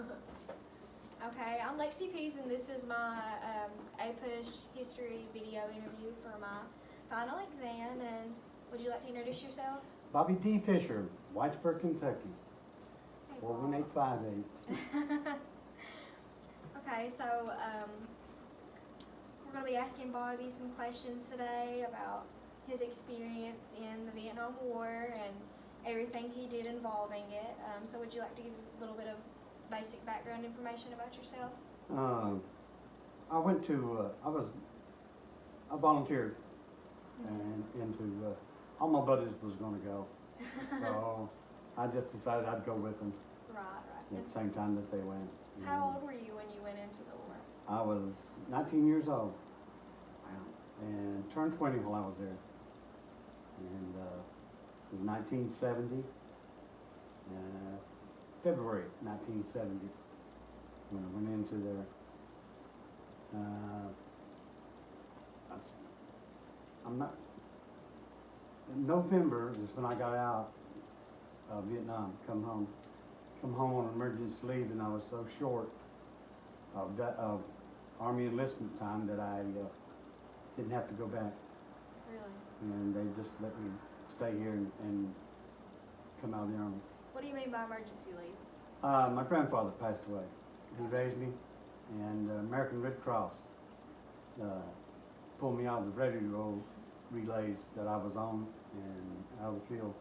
Okay, I'm Lexi Pease, and this is my APUSH history video interview for my final exam. And would you like to introduce yourself? Bobby D. Fisher, Whitesburg, Kentucky, Hey, 41858. Okay, so we're going to be asking Bobby some questions today about his experience in the Vietnam War and everything he did involving it. So would you like to give a little bit of basic background information about yourself? I volunteered and all my buddies was going to go. So I just decided I'd go with them Right. at the same time that they went. How old were you when you went into the war? I was 19 years old and turned 20 while I was there. And it was 1970, February 1970, when I went into there. In November is when I got out of Vietnam, come home on emergency leave, and I was so short of Army enlistment time that I didn't have to go back. Really? And they just let me stay here and come out of the Army. What do you mean by emergency leave? My grandfather passed away. He raised me, and American Red Cross pulled me out of the radio relays that I was on and out of the field,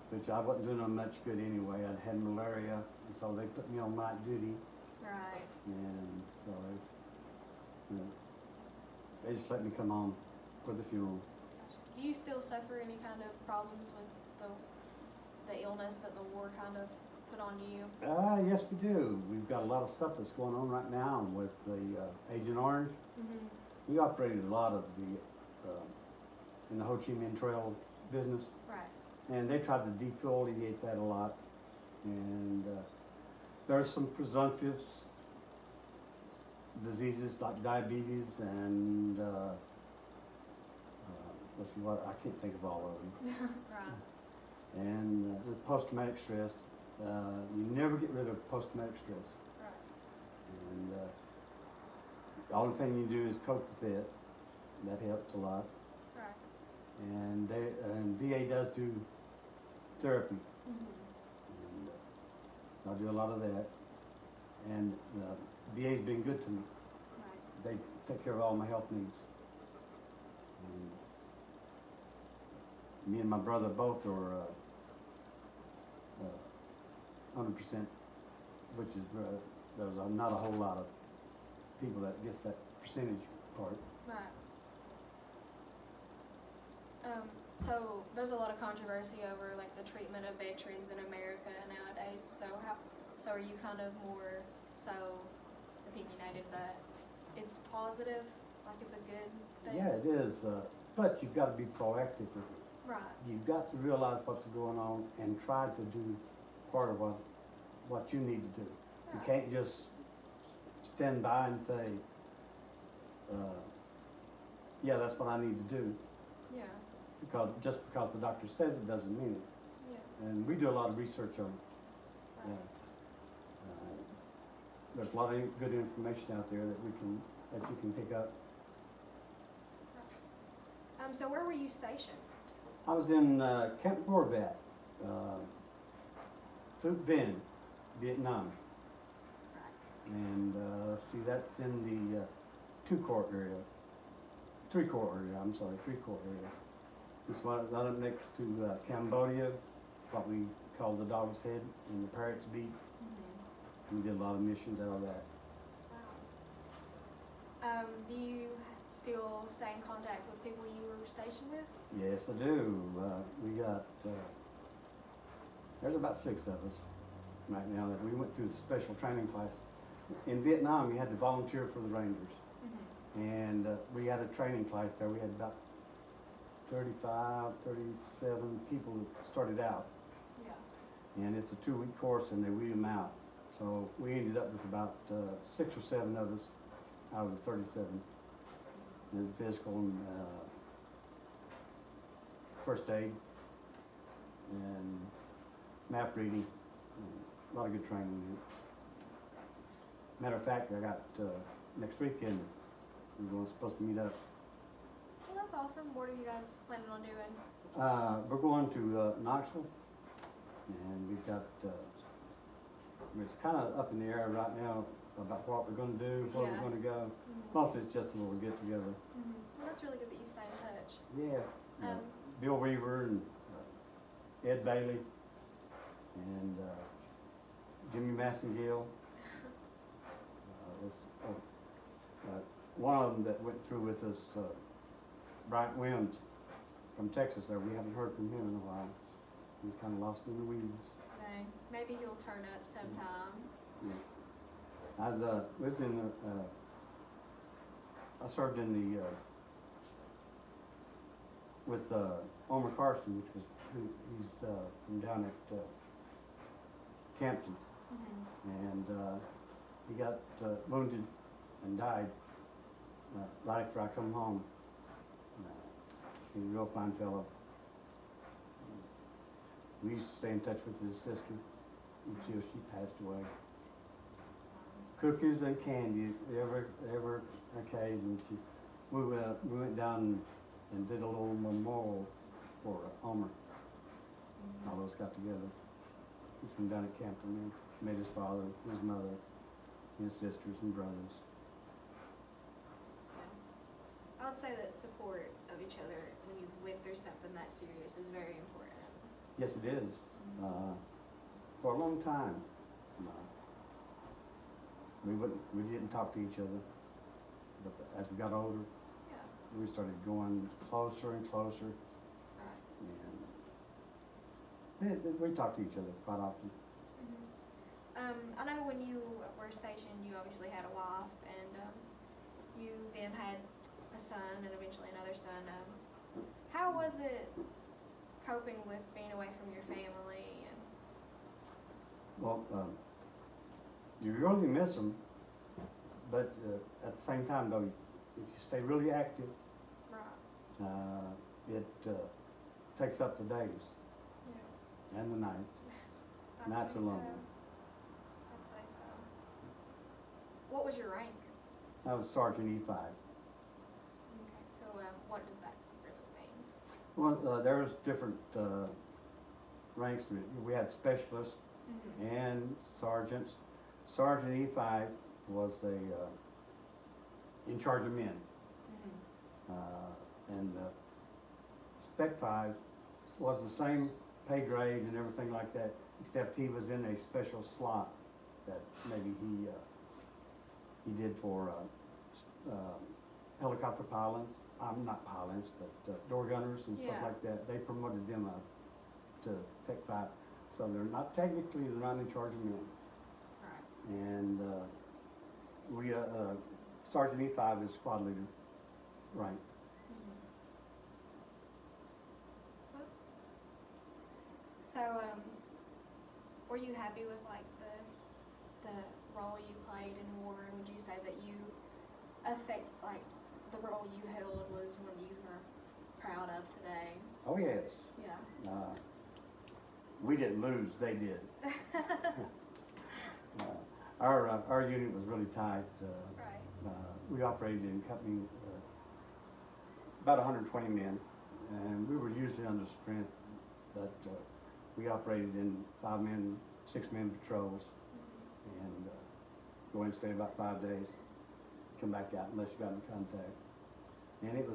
which I wasn't doing them much good anyway. I'd had malaria, and so they put me on night duty. Right. And so they just let me come home for the funeral. Do you still suffer any kind of problems with the illness that the war kind of put on you? Yes, we do. We've got a lot of stuff that's going on right now with the Agent Orange. Mm-hmm. We operated a lot of the in the Ho Chi Minh Trail business. Right. And they tried to defoliate that a lot. And there's some presumptive diseases like diabetes and let's see what, I can't think of all of them. Right. And the post-traumatic stress, you never get rid of post-traumatic stress. Right. And the only thing you do is cope with it. That helps a lot. Right. And VA does do therapy. Mm-hmm. And I do a lot of that. And VA's been good to me. Right. They take care of all my health needs. And me and my brother both are 100%, which is there's not a whole lot of people that gets that percentage part. Right. So there's a lot of controversy over like the treatment of veterans in America nowadays. So are you kind of more so opinionated that it's positive, like it's a good thing? Yeah, it is. But you've got to be proactive with it. Right. You've got to realize what's going on and try to do part of what you need to do. Right. You can't just stand by and say, yeah, that's what I need to do. Yeah. Just because the doctor says it doesn't mean it. Yeah. And we do a lot of research on it. Right. There's a lot of good information out there that you can pick up. Right. So where were you stationed? I was in Camp Gorvat, Thuc Vinh, Vietnam. Right. And see, that's in the three corps area. It's right up next to Cambodia, what we call the Dog's Head and the Parrot's Beak. Mm-hmm. We did a lot of missions out of that. Wow. Do you still stay in contact with people you were stationed with? Yes, I do. We got, there's about 6 of us right now that we went through the special training class. In Vietnam, you had to volunteer for the Rangers. Mm-hmm. And we had a training class there. We had about 35, 37 people that started out. Yeah. And it's a 2-week course and they weed them out. So we ended up with about 6 or 7 of us out of the 37. And physical and first aid and map reading. And a lot of good training in it. Matter of fact, I got, next weekend, we're supposed to meet up. Well, that's awesome. What are you guys planning on doing? We're going to Knoxville, and we've got, it's kind of up in the air right now about what we're gonna do, where Yeah. we're gonna go. Mm-hmm. Mostly it's just a little get together. Well, that's really good that you stay in touch. Yeah. Um, Bill Weaver and Ed Bailey and Jimmy Massengill. One of them that went through with us, Bryant Williams from Texas there, we haven't heard from him in a while. He's kind of lost in the weeds. Dang. Maybe he'll turn up sometime. Yeah. I was in I served in the with Omer Carson, which was he's from down at Campton, and he got wounded and died right after I come home. He's a real fine fellow. We used to stay in touch with his sister until she passed away. Cookies and candy every occasion. We went down and did a little memorial for Omer. All of us got together. He's from down at Campton. Met his father, his mother, his sisters and brothers. I would say that support of each other when you went through something that serious is very important. Yes, it is. For a long time, we didn't talk to each other. But as we got older, Yeah. we started going closer and closer. Right. And we talked to each other quite often. I know when you were stationed, you obviously had a wife, and you then had a son, and eventually another son. How was it coping with being away from your family? And Well, you really miss them, but at the same time, though, if you stay really active, right. it takes up the days Yeah. and the nights. I'd Nights say alone. So. I'd say so. What was your rank? I was Sergeant E5. Okay. So what does that really mean? Well, there was different ranks. We had specialists and sergeants. Sergeant E5 was in charge of men. And Spec 5 was the same pay grade and everything like that, except he was in a special slot that maybe he did for helicopter pilots. Not pilots, but door gunners and stuff Yeah. like that. They promoted them up to Tech 5. So they're not technically, they're not in charge of men. Right. And we, Sergeant E5 is squad leader, right? So, were you happy with like the role you played in war? And would you say that you the role you held was one you were proud of today? Oh yes. Yeah. We didn't lose, they did. Our unit was really tight. Right. We operated in company about 120 men, and we were usually under strength, but we operated in 5-man, 6-man patrols, and go in and stay about 5 days, come back out unless you got in contact. And it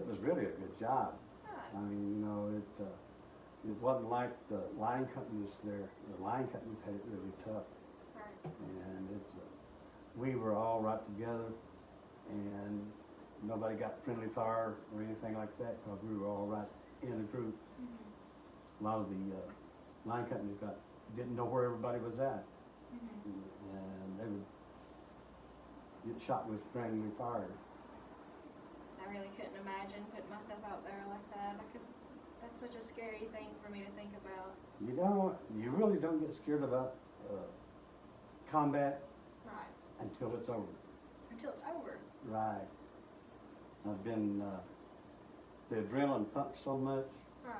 was really a good job. Right. I mean, you know, it wasn't like the line companies there. The line companies had it really tough. Right. And we were all right together, and nobody got friendly fire or anything like that because we were all right in a group. A lot of the line companies didn't know where everybody was at, and they would get shot with friendly fire. I really couldn't imagine putting myself out there like that. That's such a scary thing for me to think about. You really don't get scared about combat Right. until it's over. Until it's over. Right. I've been, the adrenaline pumps so much, Right.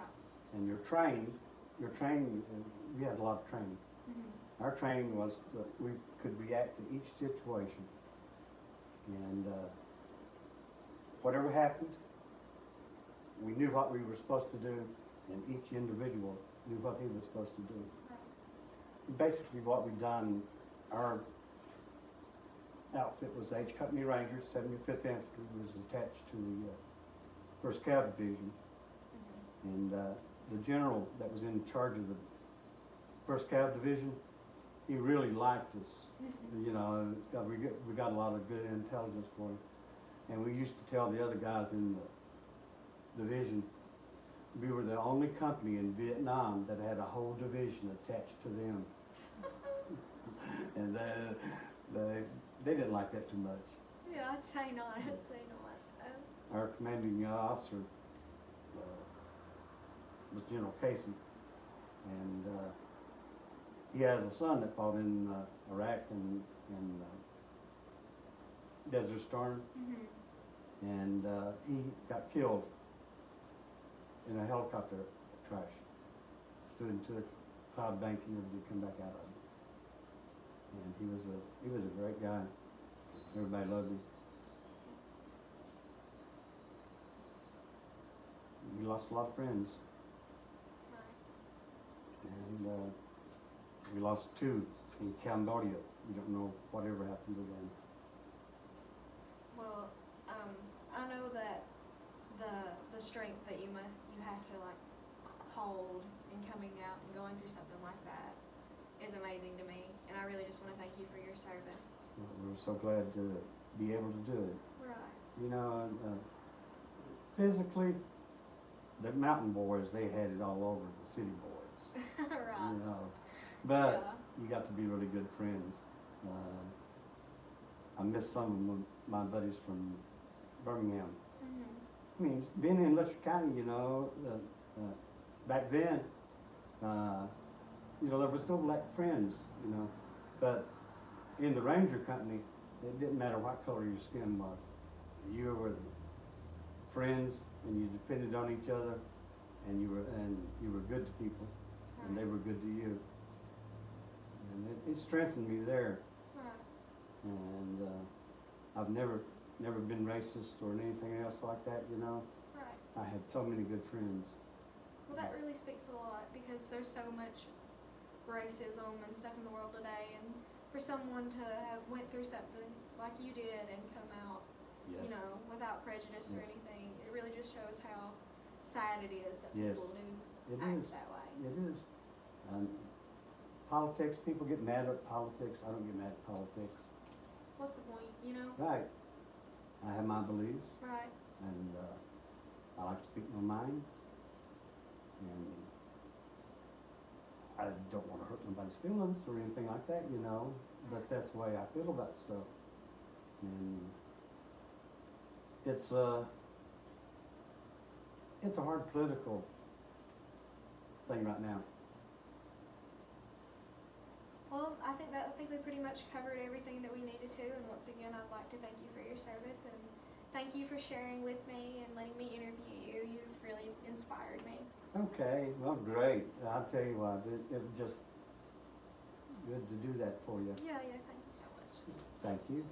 and you're trained, we had a lot of training. our training was that we could react to each situation. And whatever happened, we knew what we were supposed to do, and each individual knew what he was supposed to do. Basically what we done, our outfit was H Company Rangers, 75th Infantry was attached to the 1st Cav Division. And the general that was in charge of the 1st Cav Division, he really liked us. You know, we got a lot of good intelligence for him. And we used to tell the other guys in the division, we were the only company in Vietnam that had a whole division attached to them. And they didn't like that too much. Yeah, I'd say not. I'd say not. Our commanding officer was General Casey, and he has a son that fought in Iraq and Desert Storm, and he got killed in a helicopter crash. Stood into a cloud bank and never did come back out of it. And he was a great guy. Everybody loved him. We lost a lot of friends. And we lost 2 in Cambodia. We don't know whatever happened to them. Well, I know that the strength that you have to like hold in coming out and going through something like that is amazing to me, and I really just want to thank you for your service. We're so glad to be able to do it. Right. You know, physically, the mountain boys, they had it all over the city boys. Right. You know, but you got to be really good friends. I miss some of my buddies from Birmingham. I mean, being in Letcher County, you know, back then, you know, there was no black friends, you know, but in the Ranger Company, it didn't matter what color your skin was. You were friends, and you depended on each other, and you were good to people, and they were good to you. And it strengthened me there. Right. And I've never been racist or anything else like that, you know. Right. I had so many good friends. Well, that really speaks a lot, because there's so much racism and stuff in the world today, and for someone to have went through something like you did and come out, you know, without prejudice or anything, it really just shows how sad it is that people do act that way. It is. Politics, people get mad at politics. I don't get mad at politics. What's the point, you know? Right. I have my beliefs. Right. And I like to speak my mind. And I don't want to hurt nobody's feelings or anything like that, you know. But that's the way I feel about stuff. And it's a hard political thing right now. Well, I think we pretty much covered everything that we needed to, and once again, I'd like to thank you for your service, and thank you for sharing with me and letting me interview you. You've really inspired me. Okay, well, great. I'll tell you what, it was just good to do that for you. Yeah, thank you so much. Thank you.